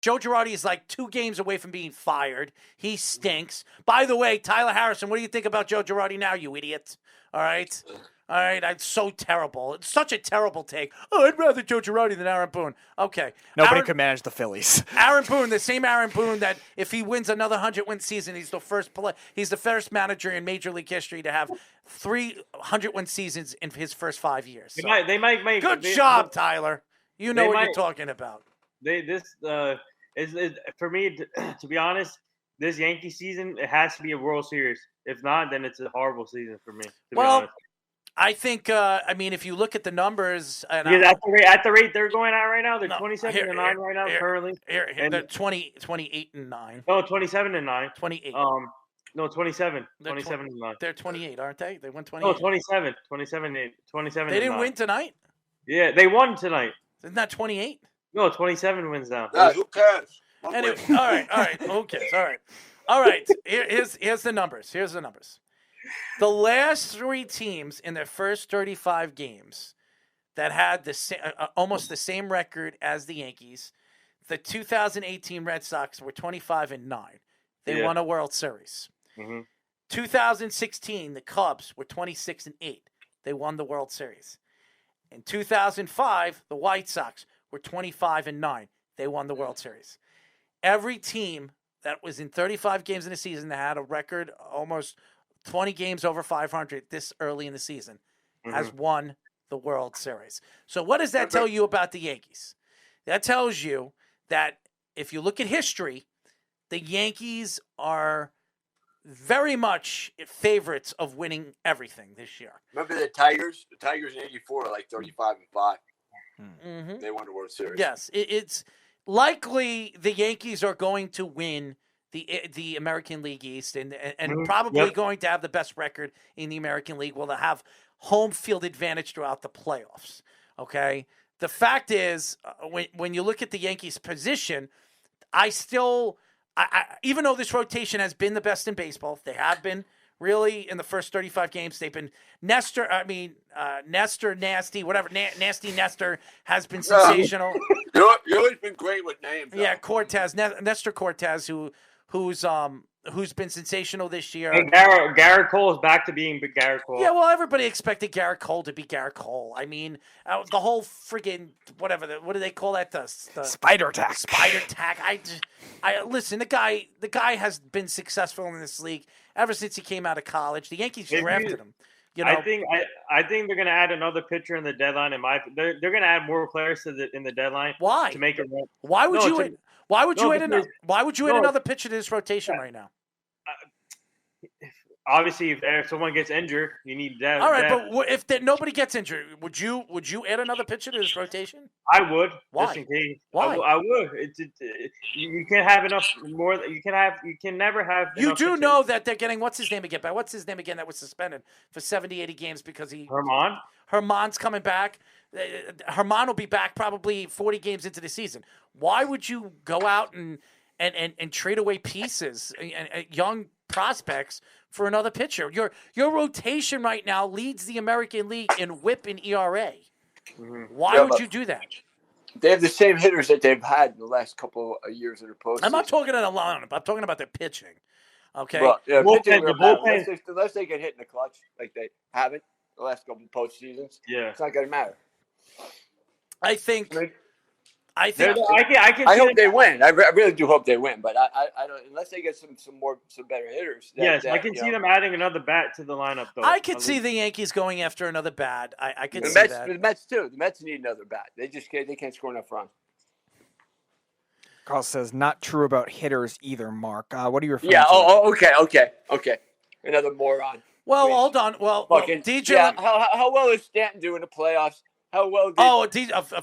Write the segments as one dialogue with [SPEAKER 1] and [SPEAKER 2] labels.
[SPEAKER 1] Joe Girardi is like 2 games away from being fired. He stinks. By the way, Tyler Harrison, what do you think about Joe Girardi now, you idiot? All right? All right, it's so terrible. It's such a terrible take. Oh, I'd rather Joe Girardi than Aaron Boone. Okay.
[SPEAKER 2] Nobody could manage the Phillies.
[SPEAKER 1] Aaron Boone, the same Aaron Boone that if he wins another 100-win season, he's the first manager in Major League history to have 300-win seasons in his first 5 years. So.
[SPEAKER 3] They might make.
[SPEAKER 1] Good job, Tyler. You know what you're talking about.
[SPEAKER 3] For me, to be honest, this Yankee season, it has to be a World Series. If not, then it's a horrible season for me. To be honest.
[SPEAKER 1] I think, if you look at the numbers, and
[SPEAKER 3] at the rate they're going at right now, they're 27-9 right now currently.
[SPEAKER 1] They're 28-9.
[SPEAKER 3] No, 27-9.
[SPEAKER 1] 28.
[SPEAKER 3] No, 27. 27-9.
[SPEAKER 1] They're 28, aren't they? They won 28.
[SPEAKER 3] No, 27. 27.
[SPEAKER 1] They didn't win tonight?
[SPEAKER 3] Yeah, they won tonight.
[SPEAKER 1] Isn't that 28?
[SPEAKER 3] No, 27 wins now.
[SPEAKER 4] Who cares?
[SPEAKER 1] Anyway, all right. Who cares? All right. Here's the numbers. The last 3 teams in their first 35 games that had almost the same record as the Yankees, the 2018 Red Sox were 25-9. They won a World Series.
[SPEAKER 3] Mm-hmm.
[SPEAKER 1] 2016, the Cubs were 26-8. They won the World Series. In 2005, the White Sox were 25-9. They won the World Series. Every team that was in 35 games in a season that had a record almost 20 games over 500 this early in the season has won the World Series. So what does that tell you about the Yankees? That tells you that if you look at history, the Yankees are very much favorites of winning everything this year.
[SPEAKER 4] Remember the Tigers? The Tigers in '84 are like 35-5.
[SPEAKER 1] Mm-hmm.
[SPEAKER 4] They won the World Series.
[SPEAKER 1] Yes, it's likely the Yankees are going to win the American League East and probably going to have the best record in the American League. Will have home field advantage throughout the playoffs. Okay, the fact is, when you look at the Yankees' position, I even though this rotation has been the best in baseball, they have been really in the first 35 games. They've been Nestor, Nasty, whatever. Nasty Nestor has been sensational.
[SPEAKER 4] You've always been great with names.
[SPEAKER 1] Yeah, Cortez, Nestor Cortez, who's been sensational this year.
[SPEAKER 3] And Garrett Cole is back to being Garrett Cole.
[SPEAKER 1] Yeah, well, everybody expected Garrett Cole to be Garrett Cole. I mean, the whole friggin' whatever. What do they call that? The
[SPEAKER 2] spider tack.
[SPEAKER 1] Spider tack. I listen. The guy has been successful in this league ever since he came out of college. The Yankees drafted him. You know,
[SPEAKER 3] I think they're going to add another pitcher in the deadline. They're going to add more players in the deadline.
[SPEAKER 1] Why?
[SPEAKER 3] To make it.
[SPEAKER 1] Why would you add another pitcher to this rotation right now?
[SPEAKER 3] Obviously, if someone gets injured, you need that.
[SPEAKER 1] All right, but if nobody gets injured, would you add another pitcher to this rotation?
[SPEAKER 3] I would.
[SPEAKER 1] Why?
[SPEAKER 3] Just in case.
[SPEAKER 1] Why?
[SPEAKER 3] I would. You can't have enough more. You can never have.
[SPEAKER 1] You do know that they're getting what's his name again? That was suspended for 70, 80 games because he. Herman's coming back. Herman will be back probably 40 games into the season. Why would you go out and trade away pieces, young prospects for another pitcher? Your rotation right now leads the American League in WHIP and ERA.
[SPEAKER 3] Mm-hmm.
[SPEAKER 1] Why would you do that?
[SPEAKER 4] They have the same hitters that they've had in the last couple of years in the postseason.
[SPEAKER 1] I'm not talking about the lineup. I'm talking about their pitching. Okay.
[SPEAKER 4] Well, yeah,
[SPEAKER 3] bullpen.
[SPEAKER 4] unless they get hit in the clutch like they haven't the last couple of postseasons, it's not going to matter.
[SPEAKER 1] I think.
[SPEAKER 3] I
[SPEAKER 4] hope they win. I really do hope they win, but I don't unless they get some better hitters.
[SPEAKER 3] I can see them adding another bat to the lineup, though.
[SPEAKER 1] I could see the Yankees going after another bat. I could see that.
[SPEAKER 4] The Mets too. The Mets need another bat. They can't score enough runs.
[SPEAKER 2] Carl says not true about hitters either. Mark, what are your referring
[SPEAKER 4] to? Okay. Another moron.
[SPEAKER 1] Well, hold on. Well, DJ.
[SPEAKER 4] Yeah, how well is Stanton doing in the playoffs? How well?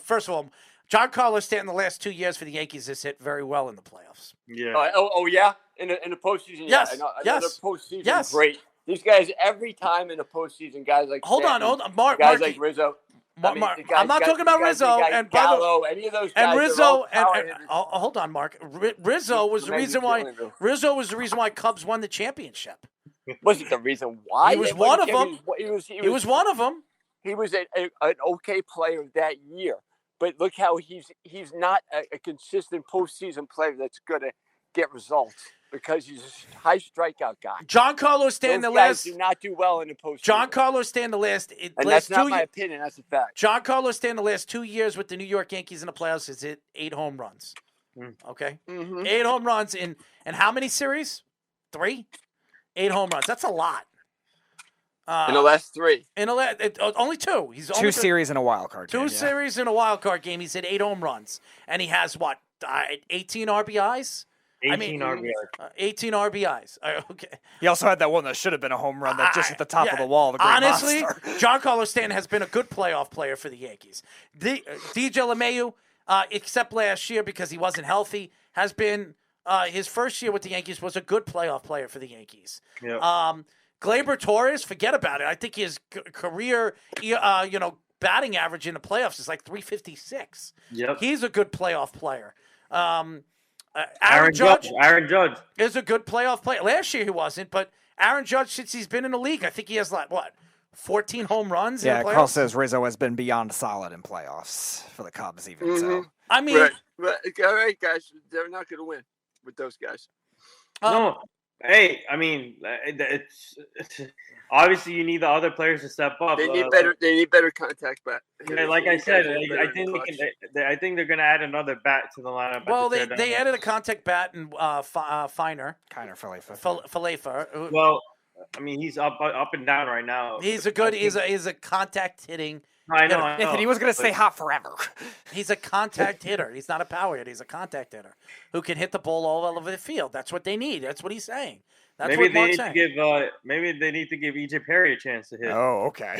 [SPEAKER 1] First of all. Giancarlo Stanton the last 2 years for the Yankees has hit very well in the playoffs.
[SPEAKER 3] Yeah.
[SPEAKER 4] Yeah? In the postseason?
[SPEAKER 1] Yes.
[SPEAKER 4] Yes. Postseason, great. These guys, every time in the postseason, guys like Stanton,
[SPEAKER 1] hold on. Guys
[SPEAKER 4] Marky, like Rizzo.
[SPEAKER 1] I'm not talking about Rizzo.
[SPEAKER 4] And Gallo, any of those guys.
[SPEAKER 1] And Rizzo. Hold on, Mark. Rizzo was the reason why Cubs won the championship.
[SPEAKER 4] Wasn't the reason why?
[SPEAKER 1] He was one of them.
[SPEAKER 4] He was one of them. He was an okay player that year. but look how he's not a consistent postseason player that's going to get results because he's a high strikeout guy.
[SPEAKER 1] Giancarlo Stanton,
[SPEAKER 4] Those
[SPEAKER 1] the
[SPEAKER 4] guys
[SPEAKER 1] last.
[SPEAKER 4] do not do well in the postseason.
[SPEAKER 1] Giancarlo Stanton, the last.
[SPEAKER 4] And that's not my opinion. That's a fact.
[SPEAKER 1] Giancarlo Stanton, the last 2 years with the New York Yankees in the playoffs, has hit 8 home runs. Okay? 8 home runs in how many series? 3? 8 home runs. That's a lot.
[SPEAKER 4] In the last 3.
[SPEAKER 1] Only 2. He's only
[SPEAKER 2] 2 series in a wild card game.
[SPEAKER 1] 2 series in a wild card game. He's hit 8 home runs. And he has, 18 RBIs?
[SPEAKER 3] 18 RBIs.
[SPEAKER 1] 18 RBIs. Okay.
[SPEAKER 2] He also had that one that should have been a home run that just hit the top of the wall. The
[SPEAKER 1] honestly,
[SPEAKER 2] monster.
[SPEAKER 1] Giancarlo Stanton has been a good playoff player for the Yankees. DJ LeMahieu, except last year because he wasn't healthy, has been his first year with the Yankees was a good playoff player for the Yankees.
[SPEAKER 3] Yep.
[SPEAKER 1] Gleyber Torres, forget about it. I think his career, batting average in the playoffs is like 356.
[SPEAKER 3] Yep.
[SPEAKER 1] He's a good playoff player.
[SPEAKER 3] Aaron Judge
[SPEAKER 1] is a good playoff player. Last year he wasn't, but Aaron Judge, since he's been in the league, I think he has 14 home runs?
[SPEAKER 2] Yeah,
[SPEAKER 1] in the playoffs?
[SPEAKER 2] Carl says Rizzo has been beyond solid in playoffs for the Cubs, even so.
[SPEAKER 1] I mean,
[SPEAKER 4] right. All right, guys, they're not going to win with those guys.
[SPEAKER 3] No. Hey, I mean, it's obviously you need the other players to step up.
[SPEAKER 4] They need better. They need better contact bat.
[SPEAKER 3] Like I said, I think they're going to add another bat to the lineup.
[SPEAKER 1] Well, they added a contact bat and Finer.
[SPEAKER 2] Kiner-Falefa.
[SPEAKER 3] Well, I mean, he's up and down right now.
[SPEAKER 1] He's a contact hitting.
[SPEAKER 3] I know.
[SPEAKER 2] Nathan, he was going to stay hot forever.
[SPEAKER 1] He's a contact hitter. He's not a power hitter. He's a contact hitter who can hit the ball all over the field. That's what they need. That's what he's saying. That's
[SPEAKER 3] maybe
[SPEAKER 1] what
[SPEAKER 3] they
[SPEAKER 1] Mark's
[SPEAKER 3] need
[SPEAKER 1] saying.
[SPEAKER 3] to give. Maybe they need to give EJ Perry a chance to hit.
[SPEAKER 2] Oh, okay.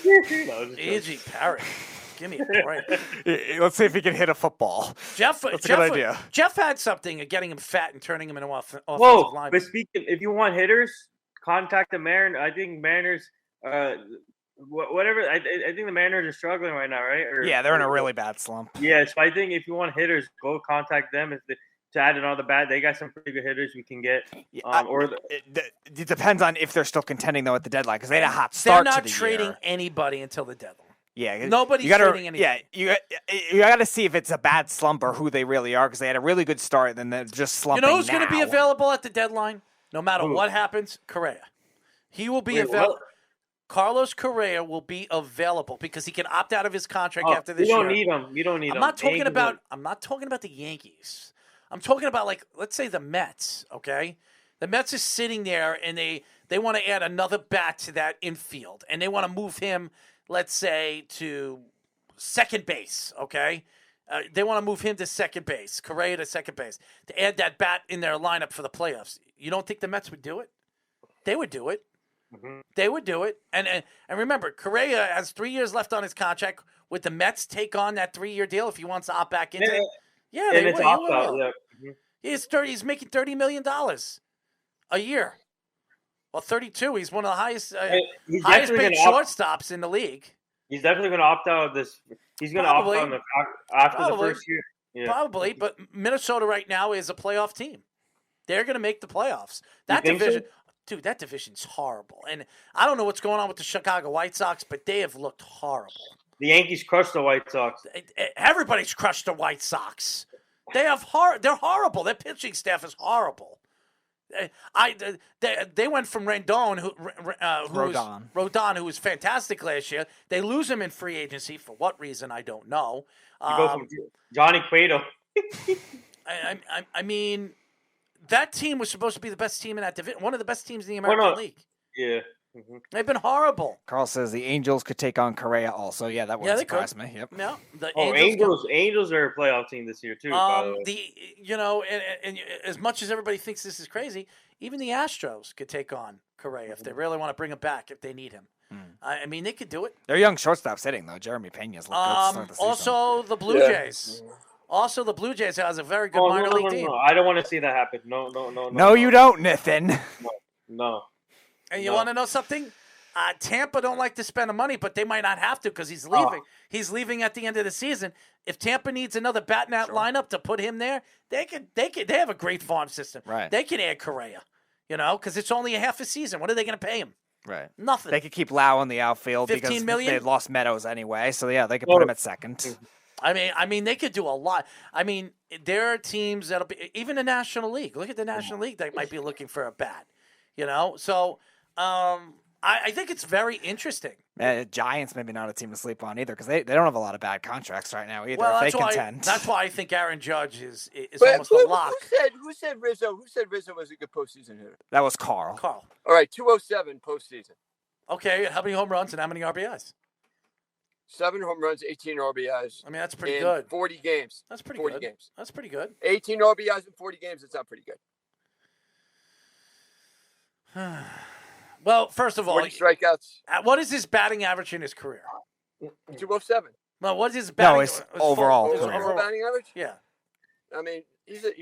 [SPEAKER 1] EJ Perry. Give me a break.
[SPEAKER 2] Let's see if he can hit a football. That's a good idea.
[SPEAKER 1] Jeff had something of getting him fat and turning him into an offensive lineman.
[SPEAKER 3] But speaking, if you want hitters, contact the Mariners. I think Mariners. Whatever. I think the Mariners are struggling right now, right?
[SPEAKER 2] Yeah, they're in a really bad slump.
[SPEAKER 3] Yeah, so I think if you want hitters, go contact them. To add another bat, they got some pretty good hitters we can get.
[SPEAKER 2] It depends on if they're still contending though at the deadline because they had a hot start.
[SPEAKER 1] They're not
[SPEAKER 2] to the
[SPEAKER 1] trading
[SPEAKER 2] year.
[SPEAKER 1] anybody until the deadline.
[SPEAKER 2] Yeah,
[SPEAKER 1] nobody's trading anybody.
[SPEAKER 2] Yeah, you got to see if it's a bad slump or who they really are because they had a really good start and then they're just slumping.
[SPEAKER 1] You know who's going to be available at the deadline? No matter what happens, Correa. He will be available. Carlos Correa will be available because he can opt out of his contract after this year.
[SPEAKER 3] You don't need him.
[SPEAKER 1] I'm not talking about the Yankees. I'm talking about let's say the Mets, okay? The Mets is sitting there and they want to add another bat to that infield and they want to move him, let's say, to second base, okay? They want to move him to second base, Correa to second base, to add that bat in their lineup for the playoffs. You don't think the Mets would do it? They would do it. Mm-hmm. They would do it. And remember, Correa has 3 years left on his contract. Would the Mets take on that 3-year deal if he wants to opt back into it? Yeah, they would.
[SPEAKER 3] Yeah. Mm-hmm.
[SPEAKER 1] He's making $30 million a year. Well, 32. He's one of the highest paid shortstops in the league.
[SPEAKER 3] He's definitely going to opt out of this. He's going to opt out after the first year. Yeah.
[SPEAKER 1] Probably, but Minnesota right now is a playoff team. They're going to make the playoffs. That division. So? Dude, that division's horrible. And I don't know what's going on with the Chicago White Sox, but they have looked horrible.
[SPEAKER 3] The Yankees crushed the White Sox.
[SPEAKER 1] Everybody's crushed the White Sox. They're horrible. Their pitching staff is horrible. They went from Rodon, who was fantastic last year. They lose him in free agency for what reason I don't know.
[SPEAKER 3] You go from Johnny Cueto.
[SPEAKER 1] I mean, that team was supposed to be the best team in that division, one of the best teams in the American League.
[SPEAKER 3] Yeah. Mm-hmm.
[SPEAKER 1] They've been horrible.
[SPEAKER 2] Carl says the Angels could take on Correa also. Yeah, that wouldn't surprise me. Yep.
[SPEAKER 1] No,
[SPEAKER 3] Angels are a playoff team this year too. By the way.
[SPEAKER 1] And as much as everybody thinks this is crazy, even the Astros could take on Correa if they really want to bring him back if they need him. I mean, they could do it.
[SPEAKER 2] They're young shortstops hitting though. Jeremy Pena's looked good.
[SPEAKER 1] Also, the Blue Jays. Also, the Blue Jays has a very good minor league team.
[SPEAKER 3] No. I don't want to see that happen. No.
[SPEAKER 2] No, you don't, Nathan.
[SPEAKER 3] No.
[SPEAKER 1] And you want to know something? Tampa don't like to spend the money, but they might not have to because he's leaving. He's leaving at the end of the season. If Tampa needs another bat in that lineup to put him there, they have a great farm system.
[SPEAKER 2] Right.
[SPEAKER 1] They can add Correa, because it's only a half a season. What are they going to pay him?
[SPEAKER 2] Right.
[SPEAKER 1] Nothing.
[SPEAKER 2] They could keep Lau in the outfield
[SPEAKER 1] $15
[SPEAKER 2] because
[SPEAKER 1] million?
[SPEAKER 2] they had lost Meadows anyway. So, yeah, they could put him at second.
[SPEAKER 1] I mean, they could do a lot. I mean, there are teams that'll be even the National League. Look at the National League; they might be looking for a bat. So I think it's very interesting.
[SPEAKER 2] Giants maybe not a team to sleep on either because they don't have a lot of bad contracts right now either.
[SPEAKER 1] Well,
[SPEAKER 2] if they contend.
[SPEAKER 1] that's why I think Aaron Judge is
[SPEAKER 4] But
[SPEAKER 1] almost a lock.
[SPEAKER 4] Who said Rizzo was a good postseason hitter?
[SPEAKER 2] That was Carl.
[SPEAKER 1] All
[SPEAKER 4] right, 207 postseason.
[SPEAKER 1] Okay, how many home runs and how many RBIs?
[SPEAKER 4] 7 home runs, 18 RBIs.
[SPEAKER 1] I mean, that's pretty good.
[SPEAKER 4] 40 games.
[SPEAKER 1] That's pretty
[SPEAKER 4] 40
[SPEAKER 1] good.
[SPEAKER 4] games.
[SPEAKER 1] That's pretty good.
[SPEAKER 4] 18 RBIs in 40 games. It's not pretty good.
[SPEAKER 1] Well, first of all,
[SPEAKER 4] 40 strikeouts.
[SPEAKER 1] What is his batting average in his career?
[SPEAKER 4] 207.
[SPEAKER 1] Well, what is his batting?
[SPEAKER 2] No, it's overall.
[SPEAKER 4] Overall batting average?
[SPEAKER 1] Yeah.
[SPEAKER 4] I mean, he's a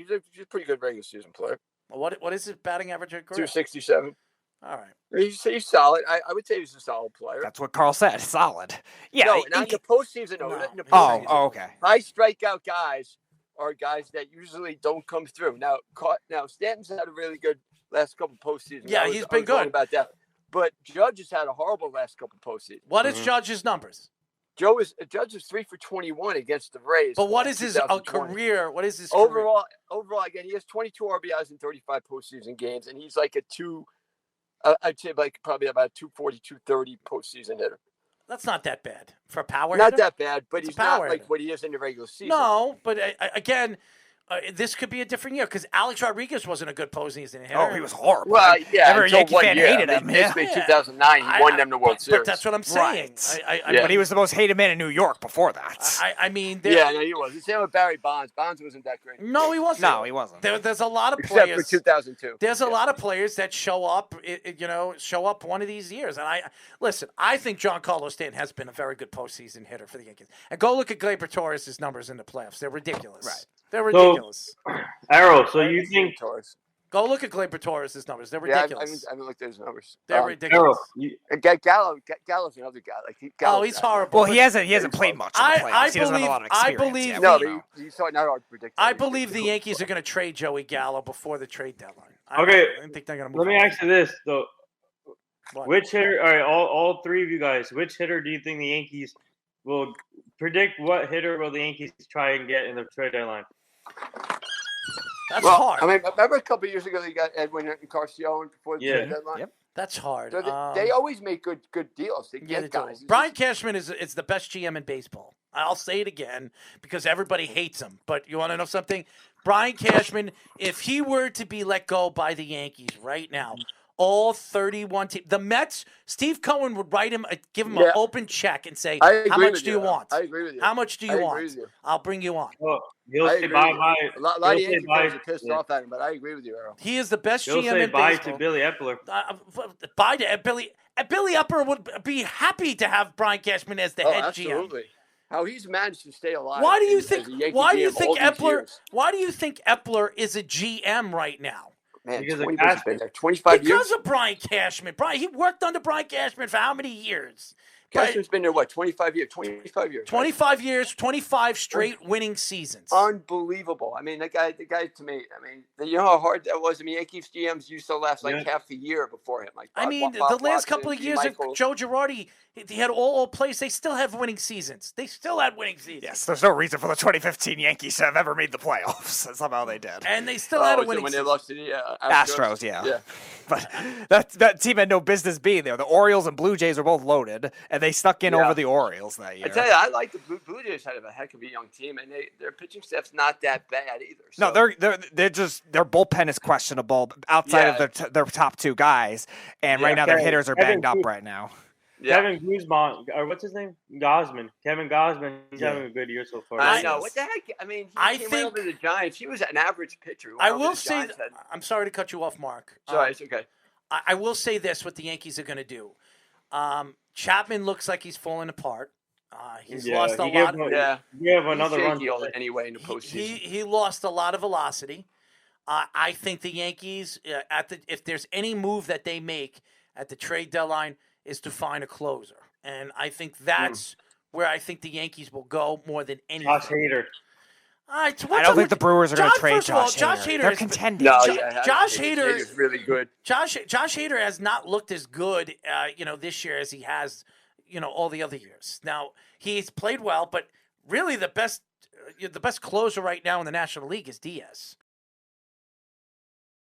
[SPEAKER 4] pretty good regular season player.
[SPEAKER 1] What is his batting average in his career?
[SPEAKER 4] 267.
[SPEAKER 1] All right.
[SPEAKER 4] He's solid. I would say he's a solid player.
[SPEAKER 2] That's what Carl said. Solid. Yeah.
[SPEAKER 4] No, not in the postseason. No. In the
[SPEAKER 2] Oh,
[SPEAKER 4] postseason.
[SPEAKER 2] okay.
[SPEAKER 4] High strikeout guys are guys that usually don't come through. Now Stanton's had a really good last couple postseasons.
[SPEAKER 1] Yeah, he's been good
[SPEAKER 4] about that. But Judge has had a horrible last couple postseasons.
[SPEAKER 1] What is Judge's numbers?
[SPEAKER 4] Judge is 3 for 21 against the Rays.
[SPEAKER 1] But what is his career? What is his
[SPEAKER 4] overall? Overall, again, he has 22 RBIs in 35 postseason games, and he's like I'd say like probably about 240, 230 postseason hitter.
[SPEAKER 1] That's not that bad for a power
[SPEAKER 4] Not
[SPEAKER 1] hitter.
[SPEAKER 4] that bad, but he's not like what he is in the regular season.
[SPEAKER 1] No, but again, this could be a different year because Alex Rodriguez wasn't a good postseason hitter.
[SPEAKER 2] Oh, he was horrible.
[SPEAKER 4] Well, yeah,
[SPEAKER 2] every Yankee fan hated him.
[SPEAKER 4] Basically, 2009, he won them the World Series.
[SPEAKER 1] But that's what I'm saying.
[SPEAKER 2] Right. But he was the most hated man in New York before that.
[SPEAKER 1] I mean,
[SPEAKER 4] no, he was. The same with Barry Bonds. Bonds wasn't that great.
[SPEAKER 1] No, he wasn't.
[SPEAKER 2] No, he wasn't.
[SPEAKER 1] There's a lot of
[SPEAKER 4] Except
[SPEAKER 1] players.
[SPEAKER 4] for 2002.
[SPEAKER 1] There's a lot of players that show up one of these years. And I think Giancarlo Stanton has been a very good postseason hitter for the Yankees. And go look at Gleyber Torres' numbers in the playoffs. They're ridiculous.
[SPEAKER 2] Right.
[SPEAKER 1] They're ridiculous.
[SPEAKER 3] Arrow, so you think
[SPEAKER 1] Go look at Gleyber Torres' numbers. They're ridiculous.
[SPEAKER 4] I haven't looked at his numbers.
[SPEAKER 1] They're ridiculous.
[SPEAKER 4] Gallow's another guy.
[SPEAKER 1] He's horrible.
[SPEAKER 2] Well, he hasn't played much in the playoffs. He doesn't have a lot of experience yet.
[SPEAKER 4] No, but he's not hard to predict.
[SPEAKER 1] I believe the Yankees are going to trade Joey Gallo before the trade deadline. I don't think they're going to move.
[SPEAKER 3] Let me ask you this though:
[SPEAKER 1] What?
[SPEAKER 3] which hitter? All right, all three of you guys. Which hitter do you think the Yankees will predict? What hitter will the Yankees try and get in the trade deadline?
[SPEAKER 1] That's hard.
[SPEAKER 4] I mean, remember a couple of years ago they got Edwin and Carcione before the trade deadline?
[SPEAKER 2] Yep.
[SPEAKER 1] That's hard.
[SPEAKER 4] So they always make good deals. They get guys.
[SPEAKER 1] Brian Cashman is the best GM in baseball. I'll say it again because everybody hates him. But you want to know something? Brian Cashman, if he were to be let go by the Yankees right now, all 31 teams, the Mets, Steve Cohen would give him an open check and say, how much do you want?
[SPEAKER 4] I agree with you.
[SPEAKER 1] How much do you want? I'll bring you on.
[SPEAKER 3] Well, he'll say bye-bye.
[SPEAKER 4] A lot of Yankee fans are pissed off at him, but I agree with you, Errol.
[SPEAKER 1] He is the best
[SPEAKER 3] He'll
[SPEAKER 1] GM
[SPEAKER 3] say
[SPEAKER 1] in
[SPEAKER 3] bye
[SPEAKER 1] baseball.
[SPEAKER 3] to Billy Epler.
[SPEAKER 1] Bye to Billy. Billy Epler would be happy to have Brian Cashman as the head
[SPEAKER 4] absolutely.
[SPEAKER 1] GM.
[SPEAKER 4] How he's managed to stay alive.
[SPEAKER 1] Why do you think
[SPEAKER 4] Epler?
[SPEAKER 1] Why do you think Epler is a GM right now?
[SPEAKER 4] Man,
[SPEAKER 3] because
[SPEAKER 4] 25 years.
[SPEAKER 1] Because of Brian Cashman. He worked under Brian Cashman for how many years?
[SPEAKER 4] Cashman's been there, 25 years? 25 years.
[SPEAKER 1] 25 years, 25 straight winning seasons.
[SPEAKER 4] Unbelievable. I mean, the guy to me, you know how hard that was? I mean, Yankees GMs used to last half a year before him.
[SPEAKER 1] The last couple of years of Joe Girardi, he had all plays. They still have winning seasons.
[SPEAKER 2] Yes, there's no reason for the 2015 Yankees to have ever made the playoffs. Somehow they did.
[SPEAKER 1] And they still had a winning season.
[SPEAKER 4] When they lost to the
[SPEAKER 2] Astros, yeah. But that team had no business being there. The Orioles and Blue Jays were both loaded, and they stuck in over the Orioles that year.
[SPEAKER 4] I tell you, I like the Blue Jays had a heck of a young team, and their pitching staff's not that bad either. So.
[SPEAKER 2] No, they're just their bullpen is questionable outside of their top two guys, and right now their hitters are banged up right now.
[SPEAKER 3] Yeah. Kevin Guzman, or what's his name? Gosman. Kevin Gosman. He's having a good year so far.
[SPEAKER 4] I know. What the heck? I mean, he came right over the Giants. He was an average pitcher.
[SPEAKER 1] I will say, I'm sorry to cut you off, Mark.
[SPEAKER 4] Sorry, it's okay.
[SPEAKER 1] I will say this: what the Yankees are going to do. Chapman looks like he's falling apart. He's lost a lot.
[SPEAKER 3] We have another run
[SPEAKER 4] anyway in the postseason.
[SPEAKER 1] He lost a lot of velocity. I think the Yankees, if there's any move that they make at the trade deadline, is to find a closer, and I think that's where I think the Yankees will go more than anything.
[SPEAKER 3] Josh Hader.
[SPEAKER 2] I don't think the Brewers are going to trade Josh Hader. They're contending.
[SPEAKER 1] Josh Hader
[SPEAKER 4] is really good.
[SPEAKER 1] Josh Hader has not looked as good, this year as he has, all the other years. Now he's played well, but really the best closer right now in the National League is Diaz.